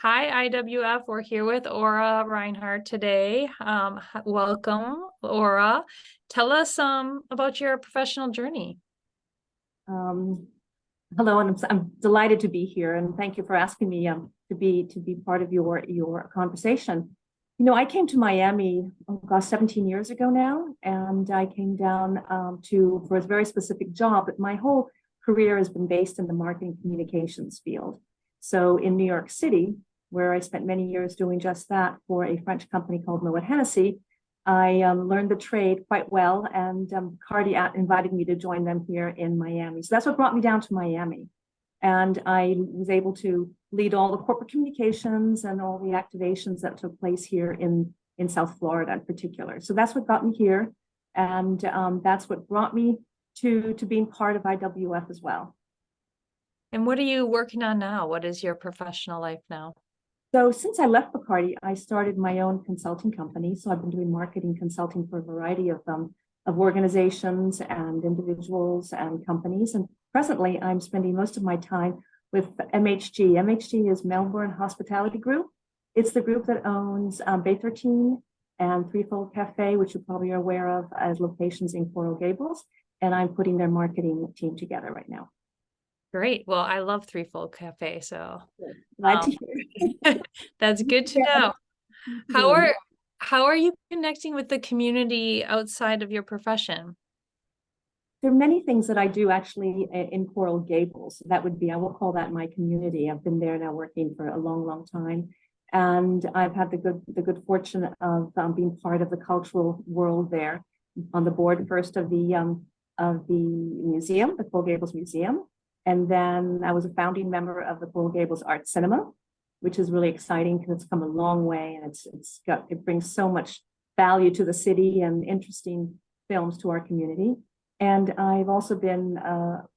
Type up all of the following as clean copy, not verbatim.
Hi, IWF. We're here with Aura Reinhardt today. Welcome, Aura. Tell us about your professional journey. Um, Hello, and I'm delighted to be here, and thank you for asking me to be part of your conversation. I came to Miami, oh gosh, 17 years ago now, and I came down to for a very specific job. But my whole career has been based in the marketing communications field. So in New York City, where I spent many years doing just that for a French company called Moët Hennessy, I learned the trade quite well, and Cardi invited me to join them here in Miami. So that's what brought me down to Miami. And I was able to lead all the corporate communications and all the activations that took place here in South Florida in particular. So that's what got me here. And that's what brought me to being part of IWF as well. And what are you working on now? What is your professional life now? So since I left Bacardi, I started my own consulting company. So I've been doing marketing consulting for a variety of organizations and individuals and companies. And presently, I'm spending most of my time with MHG. MHG is Melbourne Hospitality Group. It's the group that owns Bay 13 and Threefold Cafe, which you probably are aware of as locations in Coral Gables. And I'm putting their marketing team together right now. Great. Well, I love Threefold Cafe, so Glad to hear. that's good to know. How are you connecting with the community outside of your profession? There are many things that I do actually in Coral Gables. That would be, I will call that my community. I've been there now working for a long, long time. And I've had the good fortune of being part of the cultural world there, on the board first of the museum, the Coral Gables Museum. And then I was a founding member of the Coral Gables Art Cinema, which is really exciting because it's come a long way, and it brings so much value to the city and interesting films to our community. And I've also been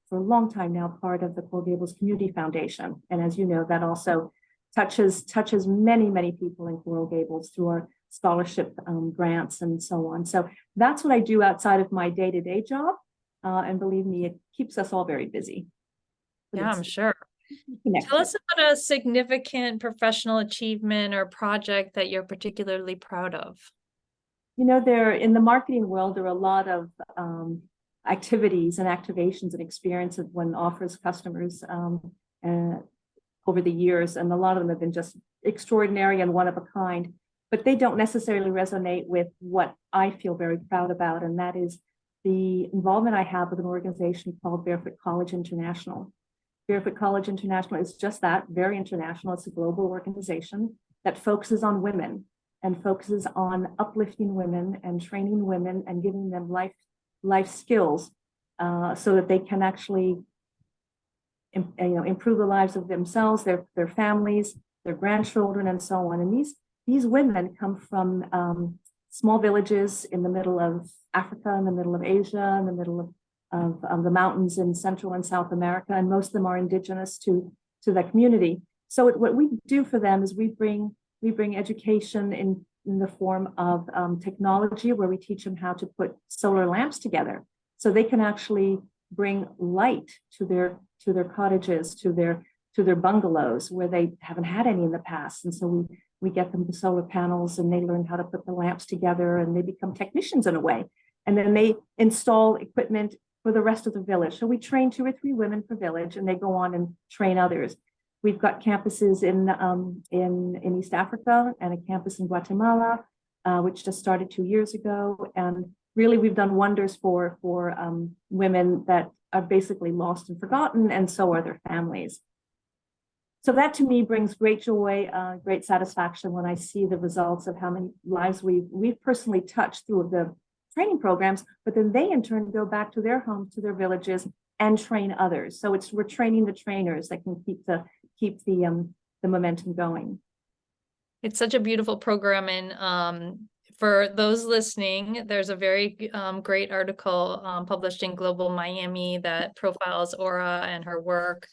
for a long time now part of the Coral Gables Community Foundation. And as you know, that also touches many people in Coral Gables through our scholarship grants and so on. So that's what I do outside of my day-to-day job. And believe me, it keeps us all very busy. Yeah, I'm sure. Tell us about a significant professional achievement or project that you're particularly proud of. There in the marketing world, there are a lot of activities and activations and experiences one offers customers over the years, and a lot of them have been just extraordinary and one of a kind, but they don't necessarily resonate with what I feel very proud about, and that is the involvement I have with an organization called Barefoot College International. Barefoot College International is just that, very international. It's a global organization that focuses on women and focuses on uplifting women and training women and giving them life skills so that they can actually improve the lives of themselves, their families, their grandchildren, and so on. And these women come from small villages in the middle of Africa, in the middle of Asia, in the middle of the mountains in Central and South America, and most of them are indigenous to that community. So what we do for them is we bring education in the form of technology, where we teach them how to put solar lamps together, so they can actually bring light to their cottages, to their bungalows where they haven't had any in the past. And so we get them the solar panels, and they learn how to put the lamps together, and they become technicians in a way. And then they install equipment for the rest of the village. So we train 2 or 3 women per village, and they go on and train others. We've got campuses in East Africa and a campus in Guatemala, which just started 2 years ago. And really, we've done wonders for women that are basically lost and forgotten, and so are their families. So that to me brings great joy, great satisfaction when I see the results of how many lives we've personally touched through the training programs, but then they in turn go back to their homes, to their villages, and train others. So we're training the trainers that can keep the momentum going. It's such a beautiful program, and for those listening, there's a very great article published in Global Miami that profiles Aura and her work.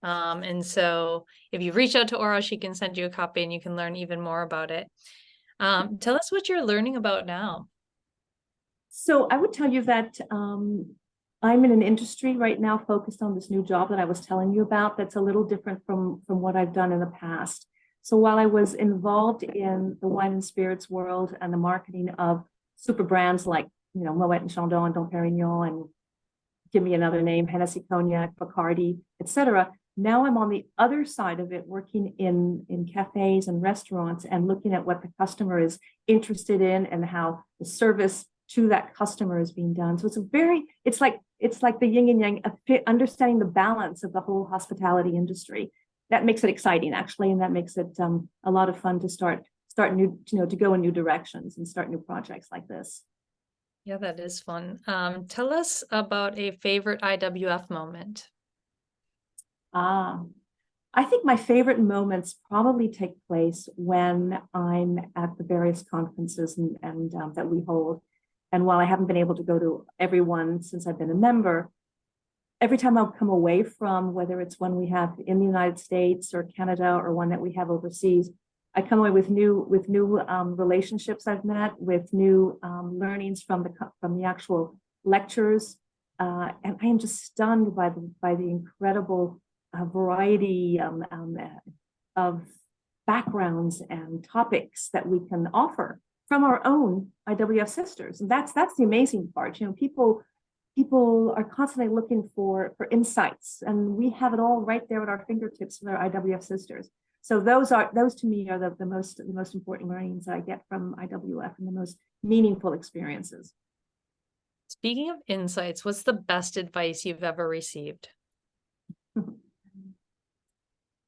And so if you reach out to Aura, she can send you a copy and you can learn even more about it. Tell us what you're learning about now. So I would tell you that I'm in an industry right now focused on this new job that I was telling you about that's a little different from what I've done in the past. So while I was involved in the wine and spirits world and the marketing of super brands like, Moet and Chandon, Dom Perignon, and give me another name, Hennessy Cognac, Bacardi, etc. Now I'm on the other side of it, working in cafes and restaurants and looking at what the customer is interested in and how the service to that customer is being done. So it's like the yin and yang, understanding the balance of the whole hospitality industry. That makes it exciting, actually, and that makes it a lot of fun to start new, to go in new directions and start new projects like this. Yeah, that is fun. Tell us about a favorite IWF moment. I think my favorite moments probably take place when I'm at the various conferences and that we hold. And while I haven't been able to go to every one since I've been a member, every time I'll come away from, whether it's one we have in the United States or Canada or one that we have overseas, I come away with new relationships I've met, with new learnings from the actual lectures, and I am just stunned by the incredible variety of backgrounds and topics that we can offer from our own IWF sisters, and that's the amazing part. People are constantly looking for insights, and we have it all right there at our fingertips with our IWF sisters. So those to me are the most important learnings that I get from IWF and the most meaningful experiences. Speaking of insights, what's the best advice you've ever received?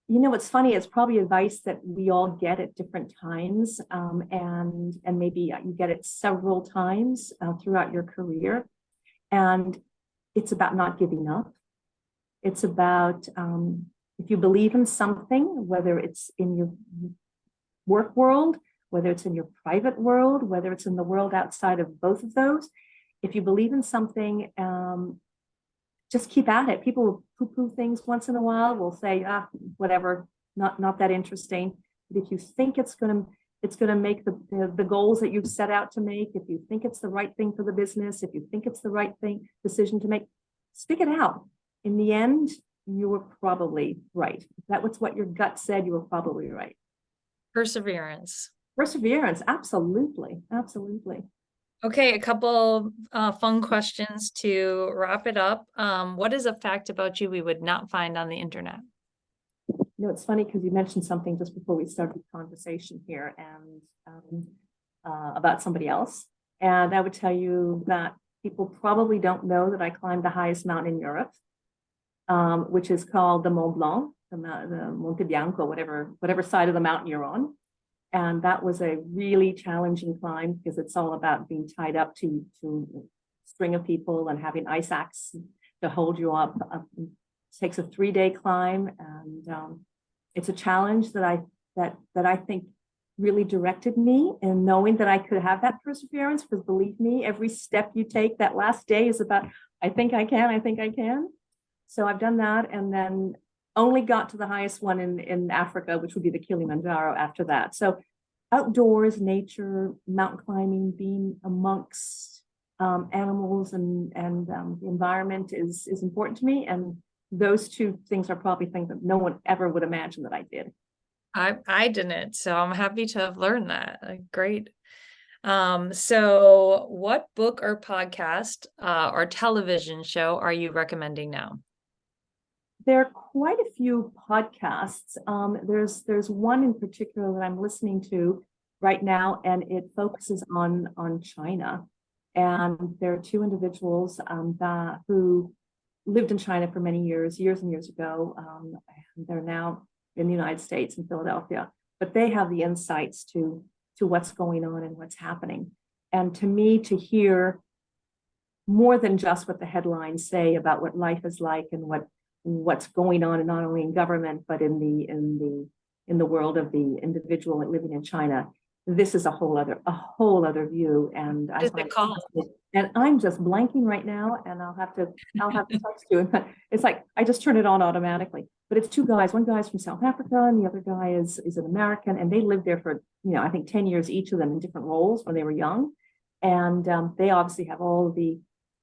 What's funny, it's probably advice that we all get at different times, and maybe you get it several times throughout your career. And it's about not giving up. It's about if you believe in something, whether it's in your work world, whether it's in your private world, whether it's in the world outside of both of those, if you believe in something, just keep at it. People will poo-poo things once in a while, will say, whatever, not that interesting. But if you think it's gonna make the goals that you've set out to make, if you think it's the right thing for the business, if you think it's the right decision to make, stick it out. In the end, you were probably right. If that was what your gut said, you were probably right. Perseverance. Perseverance, absolutely. Okay, a couple fun questions to wrap it up. What is a fact about you we would not find on the internet? It's funny because you mentioned something just before we started the conversation here, and about somebody else. And I would tell you that people probably don't know that I climbed the highest mountain in Europe, which is called the Mont Blanc, the Monte Bianco, whatever side of the mountain you're on. And that was a really challenging climb because it's all about being tied up to a string of people and having ice axe to hold you up. It takes a 3-day climb, and it's a challenge that I think really directed me in knowing that I could have that perseverance. Because believe me, every step you take that last day is about, I think I can. So I've done that, and then only got to the highest one in Africa, which would be the Kilimanjaro after that. So outdoors, nature, mountain climbing, being amongst animals and the environment is important to me. And those two things are probably things that no one ever would imagine that I did. I didn't, so I'm happy to have learned that. Great. So what book or podcast or television show are you recommending now? There are quite a few podcasts. There's one in particular that I'm listening to right now, and it focuses on China. And there are two individuals who lived in China for many years and years ago. And they're now in the United States, in Philadelphia. But they have the insights to what's going on and what's happening. And to me, to hear more than just what the headlines say about what life is like and what's going on, and not only in government but in the world of the individual living in China, this is a whole other view. And What is it called? And I'm just blanking right now, and I'll have to text you. It's like I just turn it on automatically. But it's two guys. One guy's from South Africa, and the other guy is an American, and they lived there for I think 10 years each of them in different roles when they were young, and they obviously have all the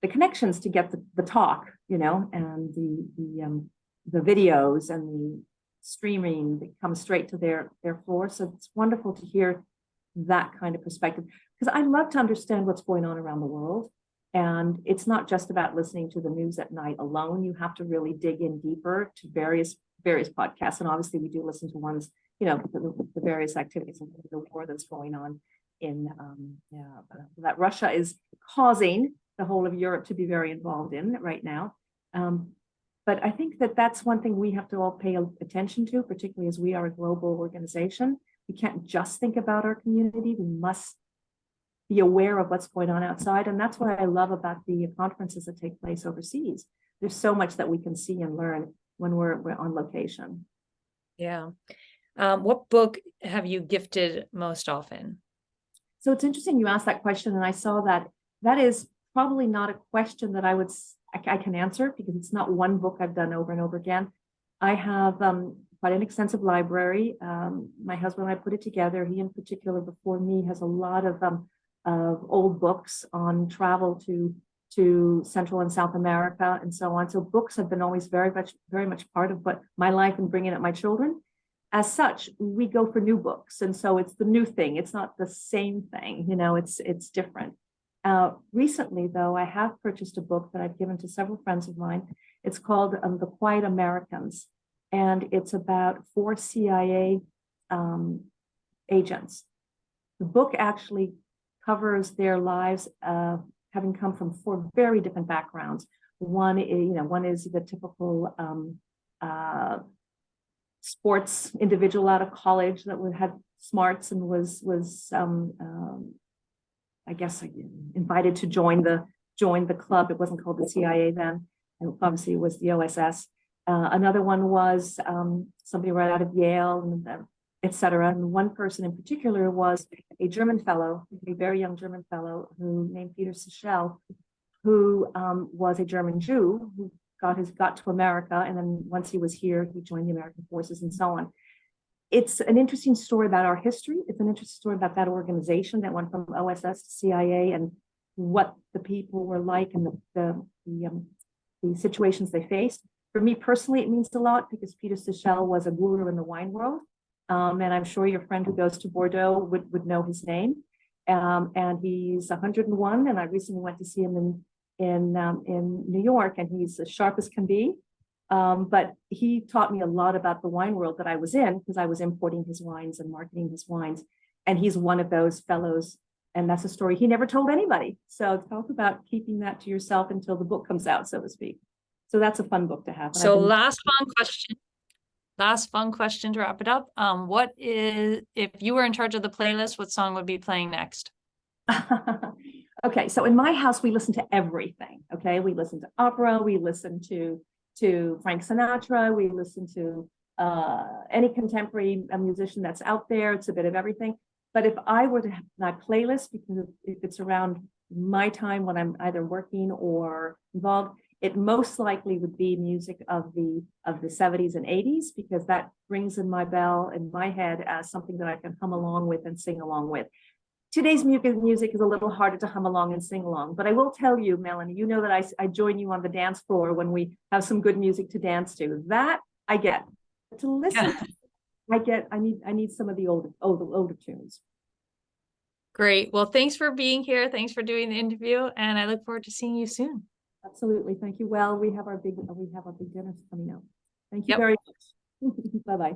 connections to get the talk, and the videos and the streaming that comes straight to their floor. So it's wonderful to hear that kind of perspective, because I love to understand what's going on around the world. And it's not just about listening to the news at night alone. You have to really dig in deeper to various podcasts. And obviously we do listen to ones, the various activities and the war that's going on in that Russia is causing the whole of Europe to be very involved in right now. But I think that that's one thing we have to all pay attention to, particularly as we are a global organization. We can't just think about our community. We must be aware of what's going on outside. And that's what I love about the conferences that take place overseas. There's so much that we can see and learn when we're on location. Yeah. What book have you gifted most often? So it's interesting you asked that question, and I saw that is probably not a question that I can answer, because it's not one book I've done over and over again. I have quite an extensive library. My husband and I put it together. He in particular, before me, has a lot of old books on travel to Central and South America and so on. So books have been always very much part of what my life and bringing up my children. As such, we go for new books, and so it's the new thing. It's not the same thing, it's different. Recently, though, I have purchased a book that I've given to several friends of mine. It's called The Quiet Americans, and it's about 4 CIA agents. The book actually covers their lives, having come from 4 very different backgrounds. One is the typical sports individual out of college that had smarts and was I guess invited to join the club. It wasn't called the CIA then, and obviously it was the OSS. Another one was somebody right out of Yale, and et cetera. And one person in particular was a German fellow, a very young German fellow named Peter Sichel, who was a German Jew who got to America, and then once he was here, he joined the American forces and so on. It's an interesting story about our history. It's an interesting story about that organization that went from OSS to CIA, and what the people were like, and the situations they faced. For me personally, it means a lot, because Peter Sichel was a guru in the wine world. And I'm sure your friend who goes to Bordeaux would know his name. And he's 101, and I recently went to see him in New York, and he's as sharp as can be. But he taught me a lot about the wine world that I was in, because I was importing his wines and marketing his wines. And he's one of those fellows, and that's a story he never told anybody. So talk about keeping that to yourself until the book comes out, so to speak. So that's a fun book to have. So last fun question to wrap it up. If you were in charge of the playlist, what song would be playing next? Okay, so in my house, we listen to everything. Okay, we listen to opera, we listen to Frank Sinatra, we listen to any contemporary musician that's out there. It's a bit of everything. But if I were to have that playlist, because if it's around my time when I'm either working or involved, it most likely would be music of the 70s and 80s, because that rings in my bell in my head as something that I can hum along with and sing along with. Today's music is a little harder to hum along and sing along, but I will tell you, Melanie, you know that I join you on the dance floor when we have some good music to dance to. That I get. To listen, I need some of the older tunes. Great. Well, thanks for being here. Thanks for doing the interview, and I look forward to seeing you soon. Absolutely. Thank you. Well, we have our big dinner coming up. Thank you very much. Bye-bye.